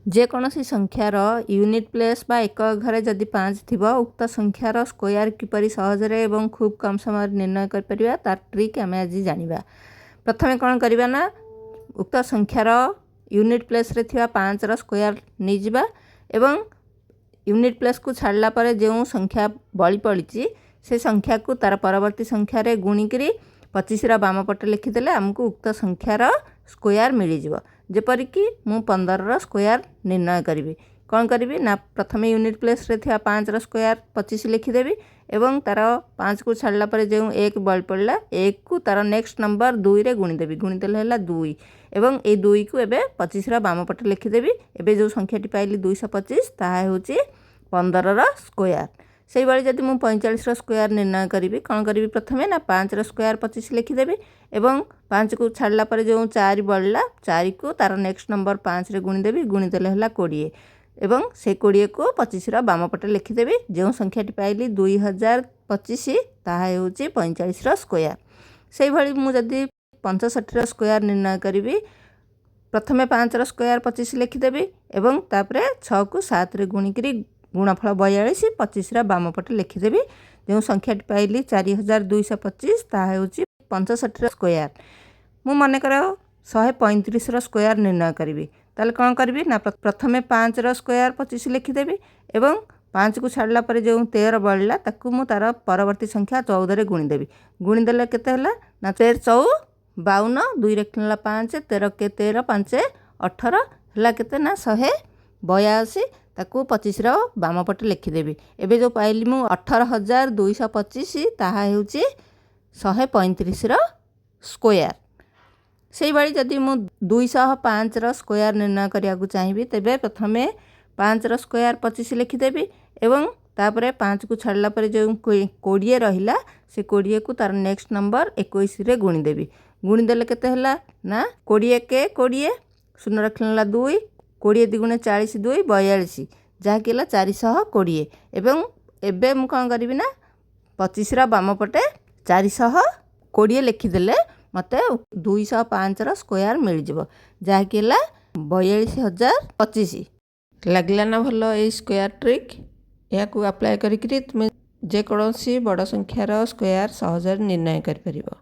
जेकोसी संख्यार unit place बा एक घरे जदि 5 थिबो उक्त संख्यार स्क्वायर किपरि सहजरे एवं खूब कम समय निर्णय कर परिबा तार ट्रिक आमे आज जानिबा। प्रथमे कोन करिबा ना उक्त संख्यार यूनिट प्लेस रे थिबा 5 रो स्क्वायर नै जिबा एवं यूनिट प्लेस को छाड़ला परे जो संख्या बळी पड़िछि से संख्या को तार परवर्ती संख्या रे गुणी करी 25 रा बाम पटे लिखिदेले आमको उक्त संख्यार स्क्वायर मिल जिवो। जेपरिकी मु 15 रो स्क्वायर निर्णय करी कौन करी ना प्रथमे यूनिट प्लेस रे थिया 5 रो स्क्वायर 25 लिखिदेवी एवं तार 5 को छाड़ला परे जो 1 बल पड़ला 1 को तार नेक्स्ट नंबर 2 रे गुणीदेवी गुणीदेले हैला 2 एवं ए 2 को एबे 25 रा बाम पटे लिखिदेवी। एबे जो संख्याटी पाइली 225 ताहा होची 15 रो स्क्वायर। से भाई जब मुझे 45 रो स्क्वायर निर्णय करी कौन करी प्रथमे ना 5 रो स्क्वायर 25 लिखिदेवी एवं 5 को छाड़ला परे जो 4 बढ़ला 4 को तार नेक्स्ट नंबर 5 रे गुणीदेवी गुणीदेले हैला 20 एवं से 20 को 25 रो बाम पटे लिखिदेवी। जो संख्याटी पाइली 2025 ताहा होची 45 रो स्क्वायर। से भाई मुझे जदि 65 रो स्क्वायर निर्णय करी प्रथमे 5 रो स्क्वायर 25 लिखिदेवी एवं तापरे 6 को 7 रे गुणी करी गुणफल 42 25 रा बाम पटे लिखिदेवी। जो संख्याटी पाइली 4225 ताहा होची 65 रो स्क्वायर। मु मन कर 135 रो स्क्वायर निर्णय करी ताले कौन करी ना प्रथमे 5 रो स्क्वायर 25 लिखिदेवी एवं 5 को छाड़ला परे जो 13 बढ़ला ताकू मु तार परवर्ती संख्या 14 रे गुणीदेवी गुणीदेले केते हला ना 13 4 52 2 रे किनला 5 13 के 13 5 18 हला केते ना 182 ताकू 25 रो बाम पटे लिखिदेवी। एबे जो पाइली मु 18225 ताहा होची 135 रो स्क्वायर। से भाई जदि मु 205 रो स्क्वायर निर्णय करिया को चाहिबी तेबे प्रथमे 5 रो स्क्वायर 25 लिखिदेवी एवं तापरे 5 को छाड़ला परे जो 20 रहिला से 20 को तार नेक्स्ट नंबर 21 रे गुणीदेवी गुणीदेले केते हला ना 20 के 20 शून्य रखला 2 20 द्विगुणे 40 2 42 जहाँकि 420 एवं एबे मु कौन करी ना 25 रा बाम पटे 420 लिखिदेले मते 205 रो स्क्वायर मिल जिवो जहाँकि 42025। लागला ना भलो ए स्क्वायर ट्रिक या को अप्लाई करी तुम जेकोसी बड़ संख्यार स्क्वायर सहज निर्णय कर परिबो।